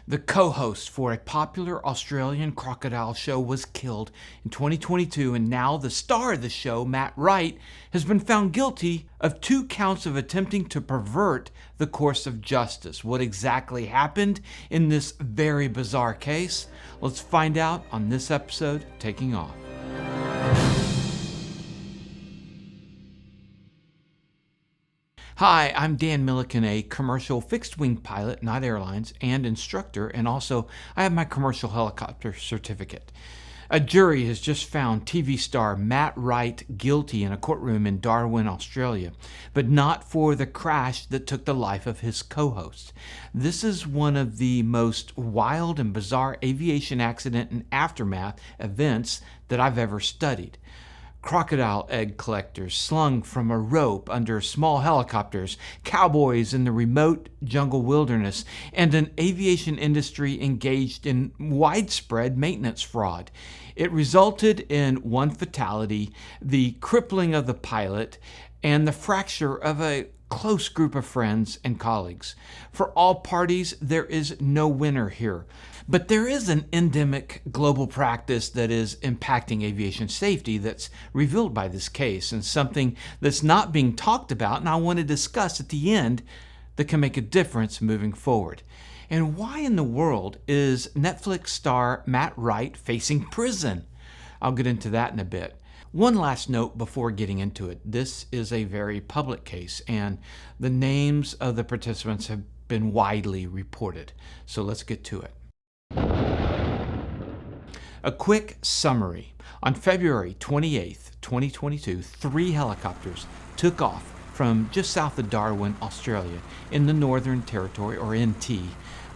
The co-host for a popular Australian crocodile show was killed in 2022, and now the star of the show, Matt Wright, has been found guilty of 2 counts of attempting to pervert the course of justice. What exactly happened in this very bizarre case? Let's find out on this episode of Taking Off. Hi, I'm Dan Milliken, a commercial fixed-wing pilot, not airlines, and instructor, and also I have my commercial helicopter certificate. A jury has just found TV star Matt Wright guilty in a courtroom in Darwin, Australia, but not for the crash that took the life of his co-host. This is one of the most wild and bizarre aviation accident and aftermath events that I've ever studied. Crocodile egg collectors slung from a rope under small helicopters, cowboys in the remote jungle wilderness, and an aviation industry engaged in widespread maintenance fraud. It resulted in 1 fatality, the crippling of the pilot, and the fracture of a close group of friends and colleagues. For all parties, there is no winner here. But there is an endemic global practice that is impacting aviation safety that's revealed by this case, and something that's not being talked about, and I want to discuss at the end that can make a difference moving forward. And why in the world is Netflix star Matt Wright facing prison? I'll get into that in a bit. One last note before getting into it. This is a very public case, and the names of the participants have been widely reported. So let's get to it. A quick summary. On February 28, 2022, 3 helicopters took off from just south of Darwin, Australia, in the Northern Territory, or NT,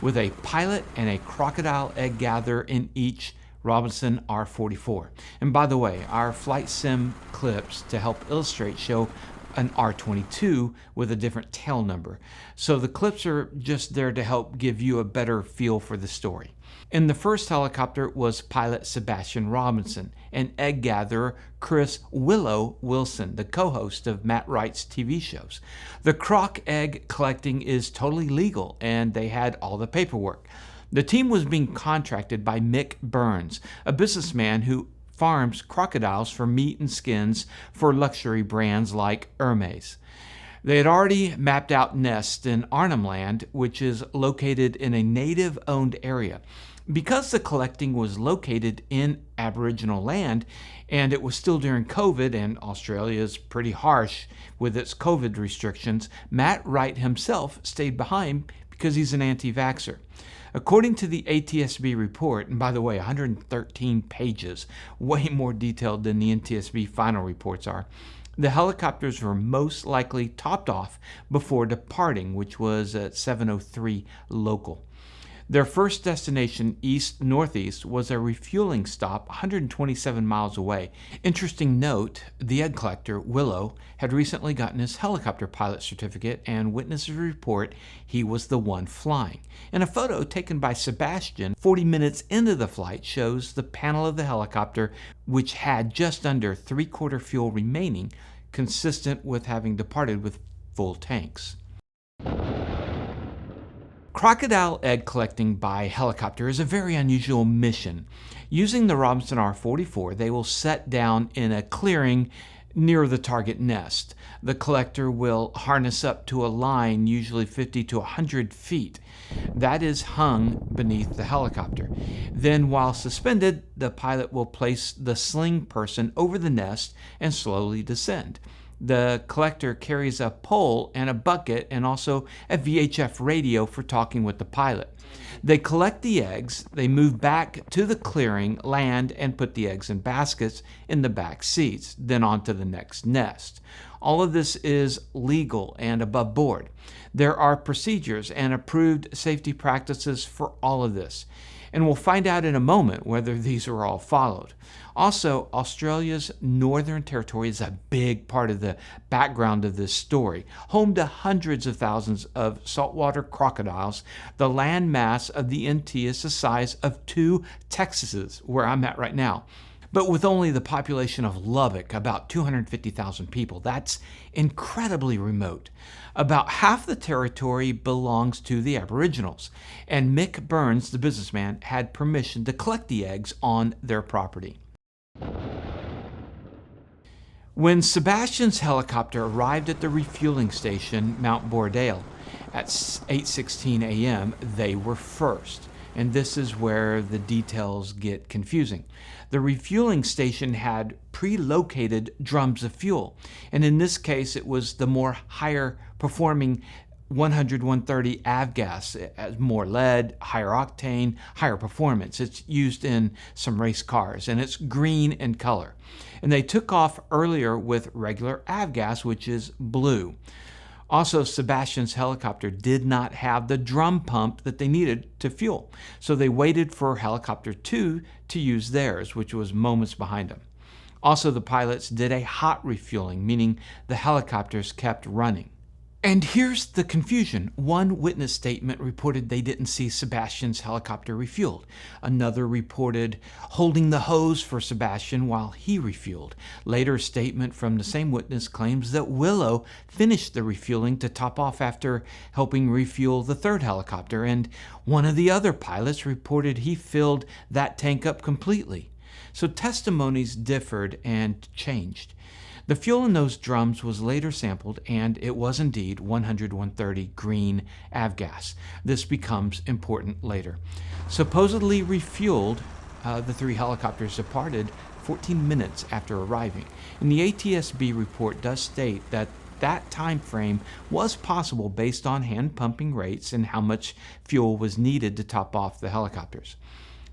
with a pilot and a crocodile egg gatherer in each Robinson R-44. And by the way, our flight sim clips to help illustrate show an R-22 with a different tail number. So the clips are just there to help give you a better feel for the story. In the first helicopter was pilot Sebastian Robinson and egg gatherer Chris Willow Wilson, the co-host of Matt Wright's TV shows. The croc egg collecting is totally legal, and they had all the paperwork. The team was being contracted by Mick Burns, a businessman who farms crocodiles for meat and skins for luxury brands like Hermes. They had already mapped out nests in Arnhem Land, which is located in a native-owned area. Because the collecting was located in Aboriginal land, and it was still during COVID, and Australia is pretty harsh with its COVID restrictions, Matt Wright himself stayed behind because he's an anti-vaxxer. According to the ATSB report, and by the way, 113 pages, way more detailed than the NTSB final reports are, the helicopters were most likely topped off before departing, which was at 7:03 local. Their first destination, east-northeast, was a refueling stop 127 miles away. Interesting note, the egg collector, Willow, had recently gotten his helicopter pilot certificate, and witnesses report he was the one flying. And a photo taken by Sebastian 40 minutes into the flight shows the panel of the helicopter, which had just under 3/4 fuel remaining, consistent with having departed with full tanks. Crocodile egg collecting by helicopter is a very unusual mission. Using the Robinson R-44, they will set down in a clearing near the target nest. The collector will harness up to a line, usually 50 to 100 feet. That is hung beneath the helicopter. Then, while suspended, the pilot will place the sling person over the nest and slowly descend. The collector carries a pole and a bucket and also a VHF radio for talking with the pilot. They collect the eggs, they move back to the clearing, land, and put the eggs in baskets in the back seats, then on to the next nest. All of this is legal and above board. There are procedures and approved safety practices for all of this. And we'll find out in a moment whether these are all followed. Also, Australia's Northern Territory is a big part of the background of this story, home to hundreds of thousands of saltwater crocodiles. The land mass of the NT is the size of 2 Texases, where I'm at right now. But with only the population of Lubbock, about 250,000 people, that's incredibly remote. About half the territory belongs to the Aboriginals, and Mick Burns, the businessman, had permission to collect the eggs on their property. When Sebastian's helicopter arrived at the refueling station, Mount Boredale, at 8:16 a.m., they were first. And this is where the details get confusing. The refueling station had pre-located drums of fuel, and in this case it was the more higher performing 100-130 avgas, more lead, higher octane, higher performance. It's used in some race cars, and it's green in color. And they took off earlier with regular avgas, which is blue. Also, Sebastian's helicopter did not have the drum pump that they needed to fuel, so they waited for helicopter 2 to use theirs, which was moments behind them. Also, the pilots did a hot refueling, meaning the helicopters kept running. And here's the confusion. One witness statement reported they didn't see Sebastian's helicopter refueled. Another reported holding the hose for Sebastian while he refueled. Later, a statement from the same witness claims that Willow finished the refueling to top off after helping refuel the third helicopter, and one of the other pilots reported he filled that tank up completely. So testimonies differed and changed. The fuel in those drums was later sampled, and it was indeed 100-130 green avgas. This becomes important later. Supposedly refueled, the 3 helicopters departed 14 minutes after arriving. And the ATSB report does state that that time frame was possible based on hand pumping rates and how much fuel was needed to top off the helicopters.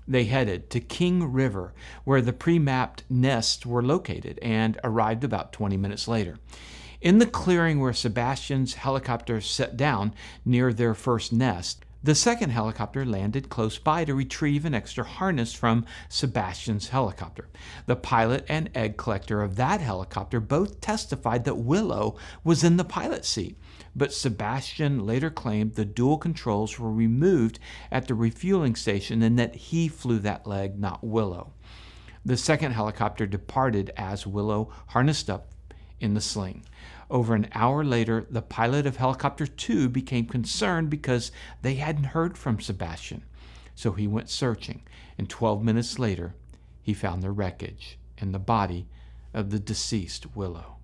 They headed to King River, where the pre-mapped nests were located, and arrived about 20 minutes later. In the clearing where Sebastian's helicopter set down near their first nest, the second helicopter landed close by to retrieve an extra harness from Sebastian's helicopter. The pilot and egg collector of that helicopter both testified that Willow was in the pilot seat, but Sebastian later claimed the dual controls were removed at the refueling station and that he flew that leg, not Willow. The second helicopter departed as Willow harnessed up in the sling. Over an hour later, the pilot of helicopter 2 became concerned because they hadn't heard from Sebastian. So he went searching, and 12 minutes later, he found the wreckage and the body of the deceased Willow.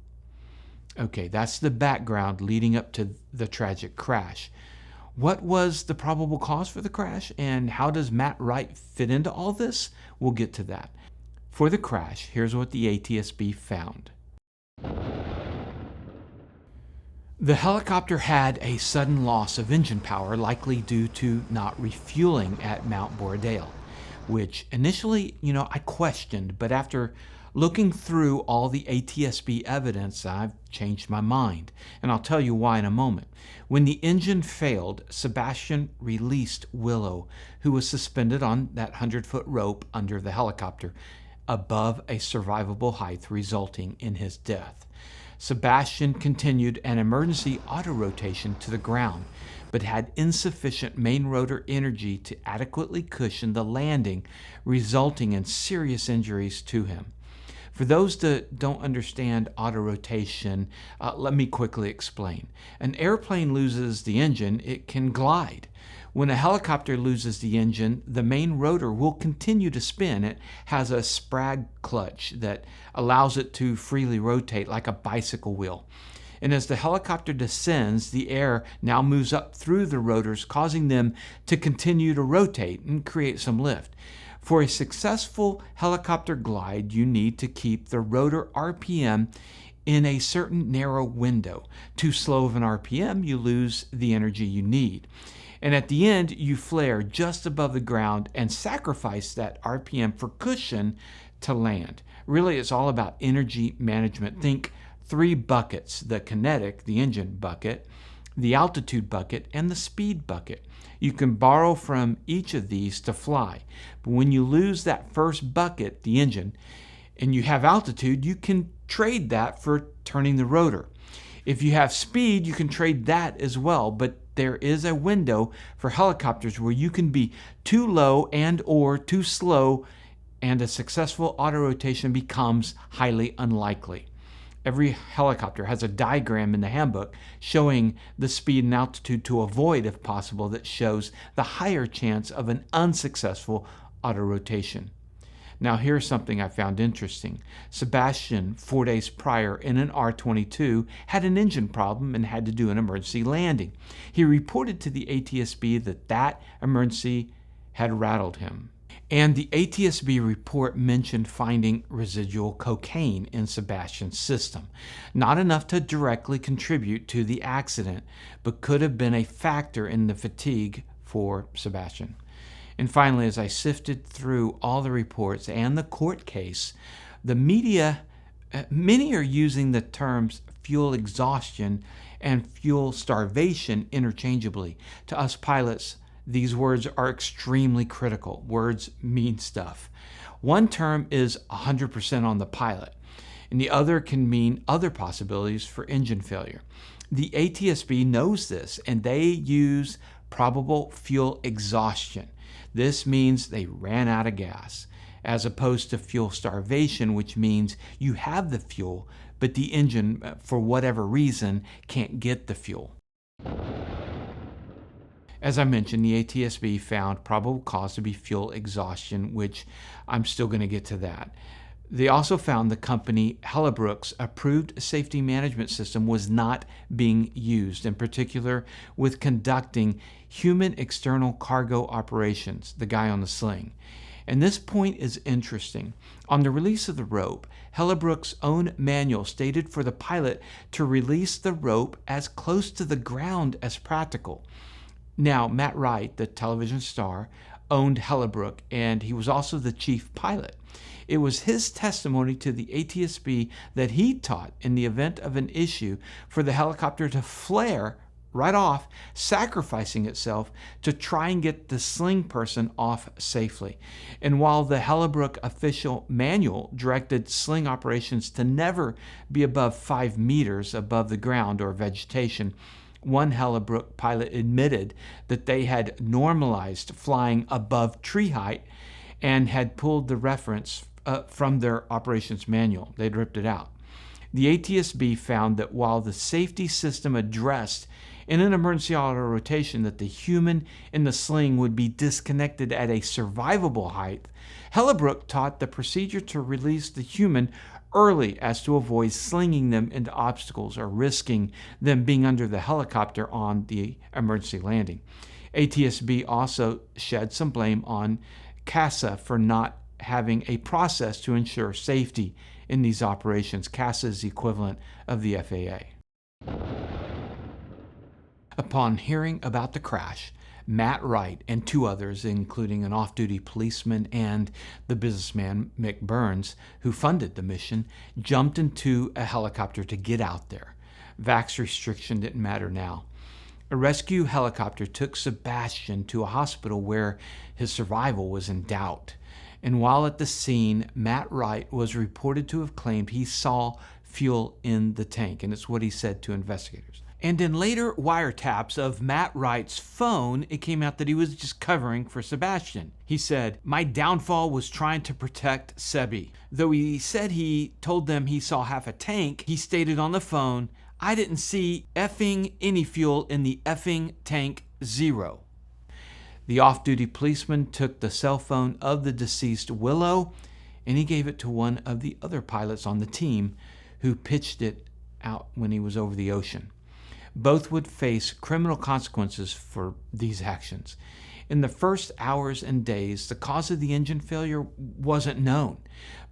Okay, that's the background leading up to the tragic crash. What was the probable cause for the crash, and how does Matt Wright fit into all this? We'll get to that. For the crash, here's what the ATSB found. The helicopter had a sudden loss of engine power, likely due to not refueling at Mount Boredale, which initially, I questioned, but after looking through all the ATSB evidence, I've changed my mind, and I'll tell you why in a moment. When the engine failed, Sebastian released Willow, who was suspended on that 100-foot rope under the helicopter, above a survivable height, resulting in his death. Sebastian continued an emergency auto-rotation to the ground, but had insufficient main rotor energy to adequately cushion the landing, resulting in serious injuries to him. For those that don't understand auto-rotation, let me quickly explain. An airplane loses the engine, it can glide. When a helicopter loses the engine, the main rotor will continue to spin. It has a sprag clutch that allows it to freely rotate like a bicycle wheel. And as the helicopter descends, the air now moves up through the rotors, causing them to continue to rotate and create some lift. For a successful helicopter glide, you need to keep the rotor RPM in a certain narrow window. Too slow of an RPM, you lose the energy you need. And at the end, you flare just above the ground and sacrifice that RPM for cushion to land. Really, it's all about energy management. Think 3 buckets: the kinetic, the engine bucket, the altitude bucket, and the speed bucket. You can borrow from each of these to fly. But when you lose that first bucket, the engine, and you have altitude, you can trade that for turning the rotor. If you have speed, you can trade that as well, but there is a window for helicopters where you can be too low and or too slow and a successful auto-rotation becomes highly unlikely. Every helicopter has a diagram in the handbook showing the speed and altitude to avoid, if possible, that shows the higher chance of an unsuccessful auto-rotation. Now here's something I found interesting. Sebastian, 4 days prior in an R-22, had an engine problem and had to do an emergency landing. He reported to the ATSB that emergency had rattled him. And the ATSB report mentioned finding residual cocaine in Sebastian's system. Not enough to directly contribute to the accident, but could have been a factor in the fatigue for Sebastian. And finally, as I sifted through all the reports and the court case, the media, many are using the terms fuel exhaustion and fuel starvation interchangeably. To us pilots, these words are extremely critical. Words mean stuff. One term is 100% on the pilot, and the other can mean other possibilities for engine failure. The ATSB knows this, and they use probable fuel exhaustion. This means they ran out of gas, as opposed to fuel starvation, which means you have the fuel, but the engine, for whatever reason, can't get the fuel. As I mentioned, the ATSB found probable cause to be fuel exhaustion, which I'm still going to get to that. They also found the company Hellebrook's approved safety management system was not being used, in particular with conducting human external cargo operations, the guy on the sling. And this point is interesting. On the release of the rope, Hellebrook's own manual stated for the pilot to release the rope as close to the ground as practical. Now, Matt Wright, the television star, owned Hellebrook, and he was also the chief pilot. It was his testimony to the ATSB that he taught, in the event of an issue, for the helicopter to flare right off, sacrificing itself to try and get the sling person off safely. And while the Hellebrook official manual directed sling operations to never be above 5 meters above the ground or vegetation, one Hellebrook pilot admitted that they had normalized flying above tree height and had pulled the reference from their operations manual. They'd ripped it out. The ATSB found that while the safety system addressed in an emergency auto rotation that the human in the sling would be disconnected at a survivable height, Hellebrook taught the procedure to release the human early as to avoid slinging them into obstacles or risking them being under the helicopter on the emergency landing. ATSB also shed some blame on CASA for not having a process to ensure safety in these operations. CASA is the equivalent of the FAA. Upon hearing about the crash, Matt Wright and 2 others, including an off-duty policeman and the businessman Mick Burns, who funded the mission, jumped into a helicopter to get out there. Vax restriction didn't matter now. A rescue helicopter took Sebastian to a hospital where his survival was in doubt. And while at the scene, Matt Wright was reported to have claimed he saw fuel in the tank, and it's what he said to investigators. And in later wiretaps of Matt Wright's phone, it came out that he was just covering for Sebastian. He said, "My downfall was trying to protect Sebi." Though he said he told them he saw half a tank, he stated on the phone, "I didn't see effing any fuel in the effing tank, zero." The off-duty policeman took the cell phone of the deceased Willow, and he gave it to one of the other pilots on the team, who pitched it out when he was over the ocean. Both would face criminal consequences for these actions. In the first hours and days, the cause of the engine failure wasn't known,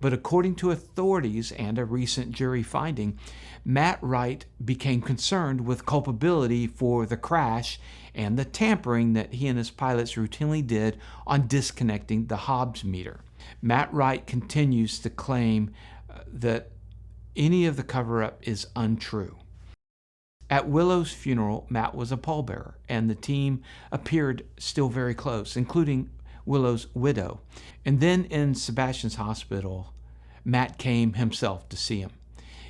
but according to authorities and a recent jury finding, Matt Wright became concerned with culpability for the crash and the tampering that he and his pilots routinely did on disconnecting the Hobbs meter. Matt Wright continues to claim that any of the cover-up is untrue. At Willow's funeral, Matt was a pallbearer, and the team appeared still very close, including Willow's widow. And then in Sebastian's hospital, Matt came himself to see him.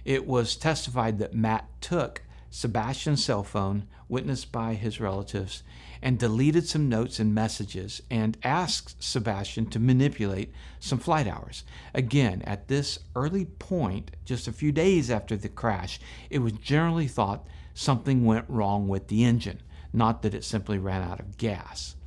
It was testified that Matt took Sebastian's cell phone, witnessed by his relatives, and deleted some notes and messages and asked Sebastian to manipulate some flight hours. Again, at this early point, just a few days after the crash, it was generally thought something went wrong with the engine, not that it simply ran out of gas.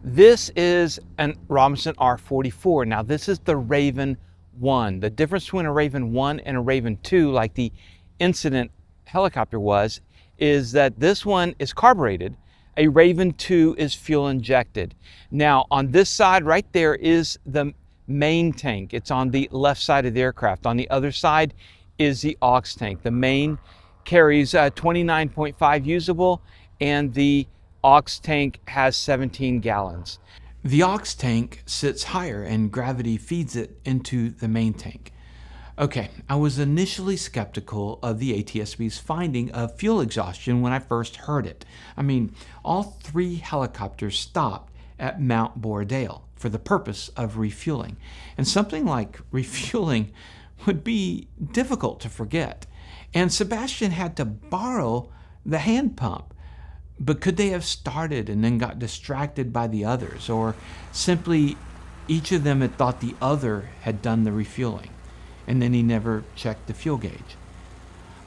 This is an Robinson R44. Now, this is the Raven 1. The difference between a Raven 1 and a Raven 2, like the incident helicopter was, is that this one is carbureted. A Raven 2 is fuel injected. Now, on this side right there is the main tank. It's on the left side of the aircraft. On the other side is the aux tank. The main carries 29.5 usable, and the aux tank has 17 gallons. The aux tank sits higher and gravity feeds it into the main tank. Okay, I was initially skeptical of the ATSB's finding of fuel exhaustion when I first heard it. I mean, all 3 helicopters stopped at Mount Boredale for the purpose of refueling. And something like refueling would be difficult to forget. And Sebastian had to borrow the hand pump. But could they have started and then got distracted by the others? Or simply each of them had thought the other had done the refueling, and then he never checked the fuel gauge?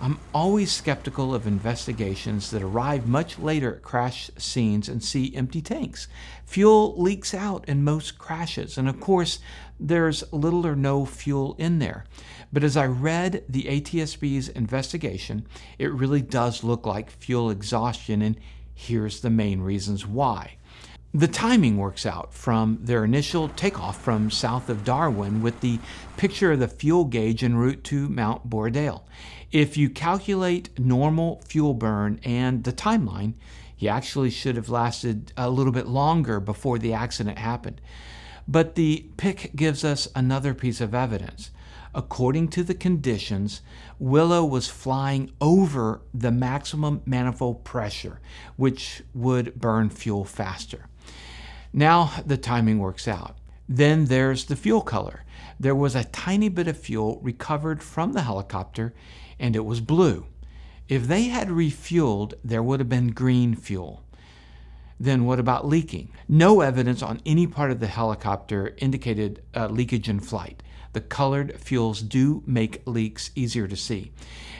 I'm always skeptical of investigations that arrive much later at crash scenes and see empty tanks. Fuel leaks out in most crashes, and of course, there's little or no fuel in there. But as I read the ATSB's investigation, it really does look like fuel exhaustion, and here's the main reasons why. The timing works out from their initial takeoff from south of Darwin with the picture of the fuel gauge en route to Mount Boredale. If you calculate normal fuel burn and the timeline, he actually should have lasted a little bit longer before the accident happened. But the pic gives us another piece of evidence. According to the conditions, Willow was flying over the maximum manifold pressure, which would burn fuel faster. Now the timing works out. Then there's the fuel color. There was a tiny bit of fuel recovered from the helicopter, and it was blue. If they had refueled, there would have been green fuel. Then what about leaking? No evidence on any part of the helicopter indicated leakage in flight. The colored fuels do make leaks easier to see.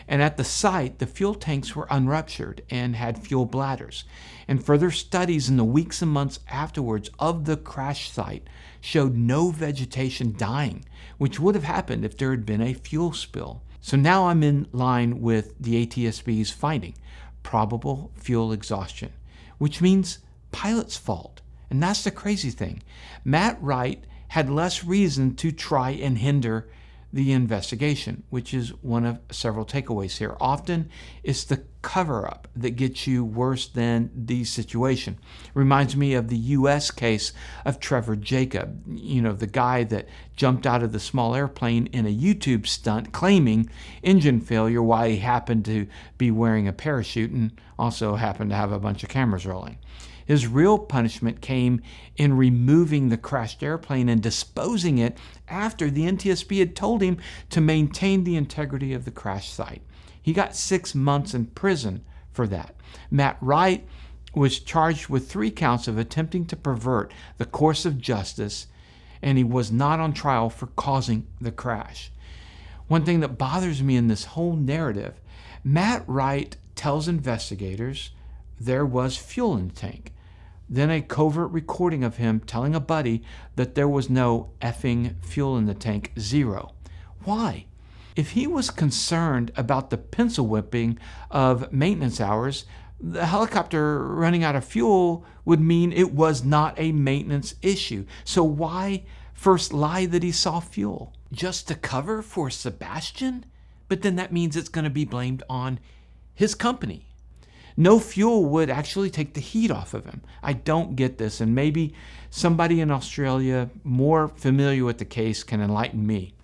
And at the site, the fuel tanks were unruptured and had fuel bladders. And further studies in the weeks and months afterwards of the crash site showed no vegetation dying, which would have happened if there had been a fuel spill. So now I'm in line with the ATSB's finding, probable fuel exhaustion, which means pilot's fault. And that's the crazy thing. Matt Wright had less reason to try and hinder the investigation, which is one of several takeaways here. Often it's the cover-up that gets you worse than the situation. Reminds me of the U.S. case of Trevor Jacob, the guy that jumped out of the small airplane in a YouTube stunt claiming engine failure while he happened to be wearing a parachute and also happened to have a bunch of cameras rolling. His real punishment came in removing the crashed airplane and disposing it after the NTSB had told him to maintain the integrity of the crash site. He got 6 months in prison for that. Matt Wright was charged with 3 counts of attempting to pervert the course of justice, and he was not on trial for causing the crash. One thing that bothers me in this whole narrative, Matt Wright tells investigators there was fuel in the tank. Then a covert recording of him telling a buddy that there was no effing fuel in the tank, 0. Why? If he was concerned about the pencil whipping of maintenance hours, the helicopter running out of fuel would mean it was not a maintenance issue. So why first lie that he saw fuel? Just to cover for Sebastian? But then that means it's going to be blamed on his company. No fuel would actually take the heat off of him. I don't get this, and maybe somebody in Australia more familiar with the case can enlighten me.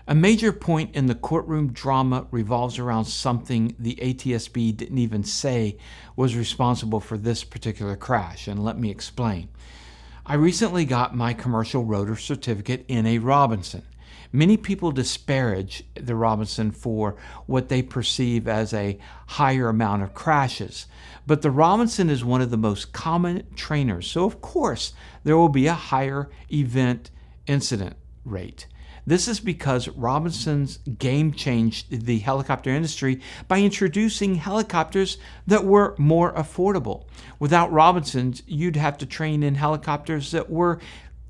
A major point in the courtroom drama revolves around something the ATSB didn't even say was responsible for this particular crash, and let me explain. I recently got my commercial rotor certificate in a Robinson, Many people disparage the Robinson for what they perceive as a higher amount of crashes, but the Robinson is one of the most common trainers, so of course there will be a higher event incident rate. This is because Robinson's game changed the helicopter industry by introducing helicopters that were more affordable. Without Robinsons, you'd have to train in helicopters that were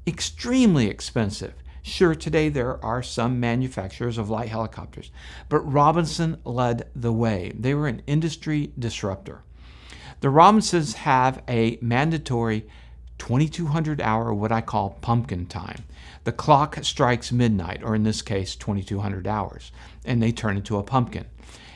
extremely expensive. Sure, today there are some manufacturers of light helicopters, but Robinson led the way. They were an industry disruptor. The Robinsons have a mandatory 2200 hour, what I call pumpkin time. The clock strikes midnight, or in this case, 2200 hours, and they turn into a pumpkin.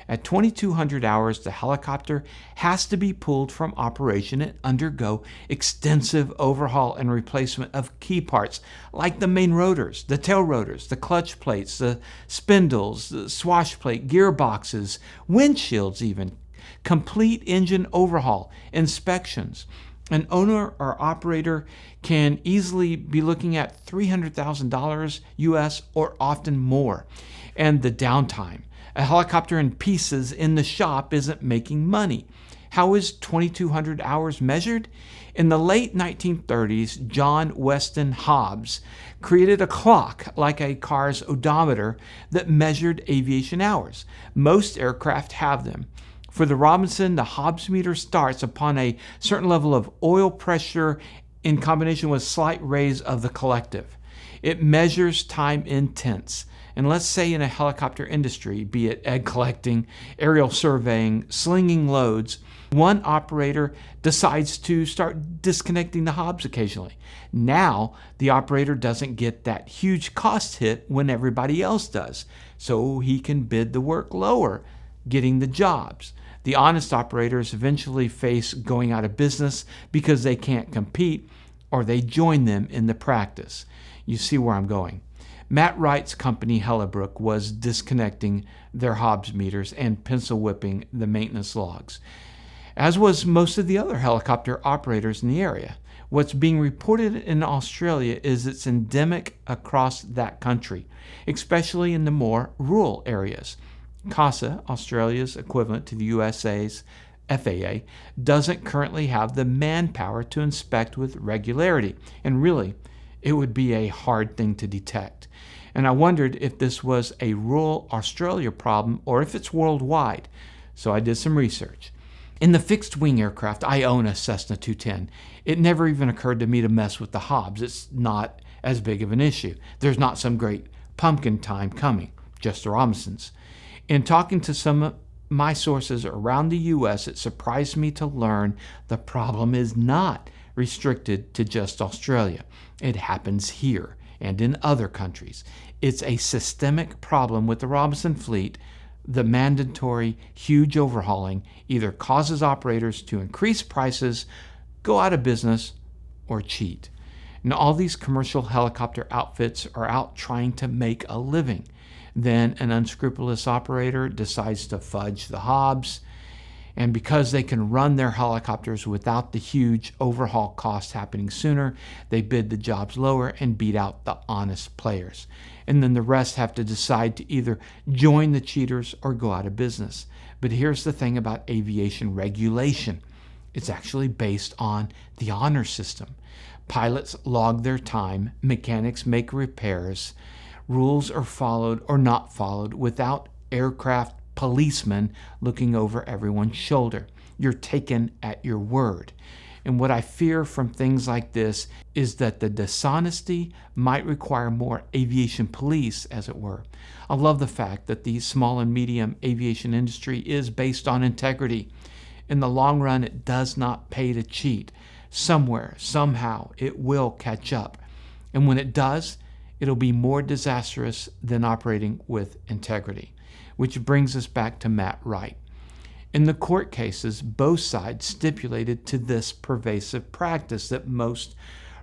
At 2200 hours, the helicopter has to be pulled from operation and undergo extensive overhaul and replacement of key parts like the main rotors, the tail rotors, the clutch plates, the spindles, the swash plate, gearboxes, windshields even, complete engine overhaul, inspections. An owner or operator can easily be looking at $300,000 US or often more. And the downtime. A helicopter in pieces in the shop isn't making money. How is 2200 hours measured? In the late 1930s, John Weston Hobbs created a clock like a car's odometer that measured aviation hours. Most aircraft have them. For the Robinson, the Hobbs meter starts upon a certain level of oil pressure in combination with slight raise of the collective. It measures time in tenths. And let's say in a helicopter industry, be it egg collecting, aerial surveying, slinging loads, one operator decides to start disconnecting the Hobbs occasionally. Now, the operator doesn't get that huge cost hit when everybody else does, so he can bid the work lower, getting the jobs. The honest operators eventually face going out of business because they can't compete, or they join them in the practice. You see where I'm going. Matt Wright's company, Hellebrook, was disconnecting their Hobbs meters and pencil whipping the maintenance logs, as was most of the other helicopter operators in the area. What's being reported in Australia is it's endemic across that country, especially in the more rural areas. CASA, Australia's equivalent to the USA's FAA, doesn't currently have the manpower to inspect with regularity, and really, it would be a hard thing to detect. And I wondered if this was a rural Australia problem or if it's worldwide. So I did some research. In the fixed-wing aircraft, I own a Cessna 210. It never even occurred to me to mess with the Hobbs. It's not as big of an issue. There's not some great pumpkin time coming, just the Robinsons. In talking to some of my sources around the U.S., it surprised me to learn the problem is not restricted to just Australia. It happens here and in other countries. It's a systemic problem with the Robinson fleet. The mandatory huge overhauling either causes operators to increase prices, go out of business, or cheat. And all these commercial helicopter outfits are out trying to make a living. Then an unscrupulous operator decides to fudge the Hobbs, and because they can run their helicopters without the huge overhaul costs happening sooner, they bid the jobs lower and beat out the honest players. And then the rest have to decide to either join the cheaters or go out of business. But here's the thing about aviation regulation. It's actually based on the honor system. Pilots log their time, mechanics make repairs, rules are followed or not followed without aircraft policemen looking over everyone's shoulder. You're taken at your word. And what I fear from things like this is that the dishonesty might require more aviation police, as it were. I love the fact that the small and medium aviation industry is based on integrity. In the long run, it does not pay to cheat. Somewhere, somehow, it will catch up. And when it does, it'll be more disastrous than operating with integrity. Which brings us back to Matt Wright. In the court cases, both sides stipulated to this pervasive practice that most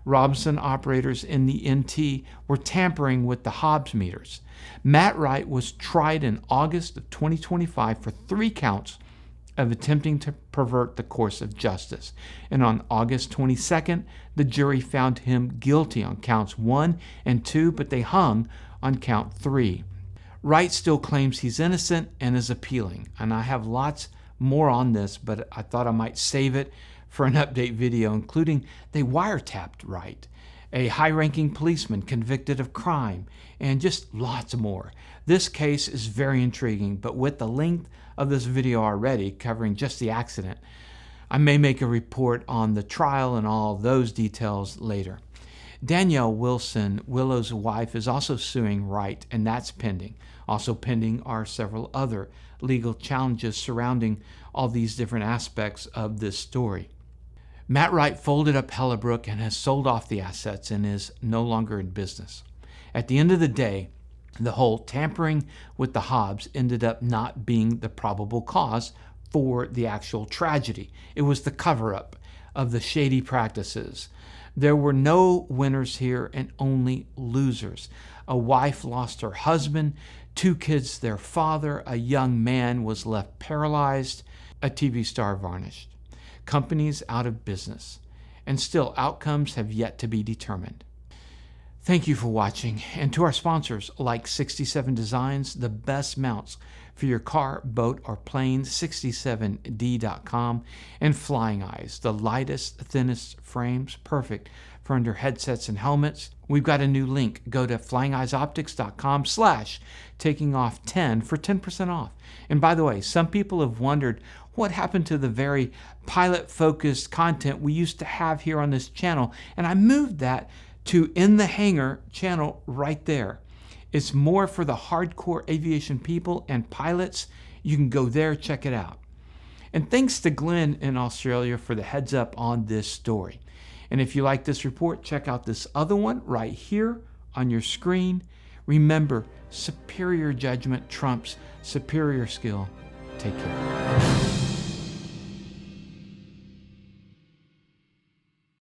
Robinson operators in the NT were tampering with the Hobbs meters. Matt Wright was tried in August of 2025 for 3 counts of attempting to pervert the course of justice. And on August 22nd, the jury found him guilty on counts 1 and 2, but they hung on count 3. Wright still claims he's innocent and is appealing, and I have lots more on this, but I thought I might save it for an update video, including they wiretapped Wright, a high-ranking policeman convicted of crime, and just lots more. This case is very intriguing, but with the length of this video already covering just the accident, I may make a report on the trial and all those details later. Danielle Wilson, Willow's wife, is also suing Wright, and that's pending. Also pending are several other legal challenges surrounding all these different aspects of this story. Matt Wright folded up Hellebrook and has sold off the assets and is no longer in business. At the end of the day, the whole tampering with the Hobbs ended up not being the probable cause for the actual tragedy. It was the cover-up of the shady practices. There were no winners here and only losers. A wife lost her husband, 2 kids their father, a young man was left paralyzed, a TV star vanished. Companies out of business, and still outcomes have yet to be determined. Thank you for watching, and to our sponsors like 67 Designs, the best mounts for your car, boat, or plane, 67D.com, and Flying Eyes, the lightest, thinnest frames, perfect for under headsets and helmets. We've got a new link. Go to flyingeyesoptics.com/takeoff10 for 10% off. And by the way, some people have wondered what happened to the very pilot-focused content we used to have here on this channel, and I moved that to In the Hangar channel right there. It's more for the hardcore aviation people and pilots. You can go there, check it out. And thanks to Glenn in Australia for the heads up on this story. And if you like this report, check out this other one right here on your screen. Remember, superior judgment trumps superior skill. Take care.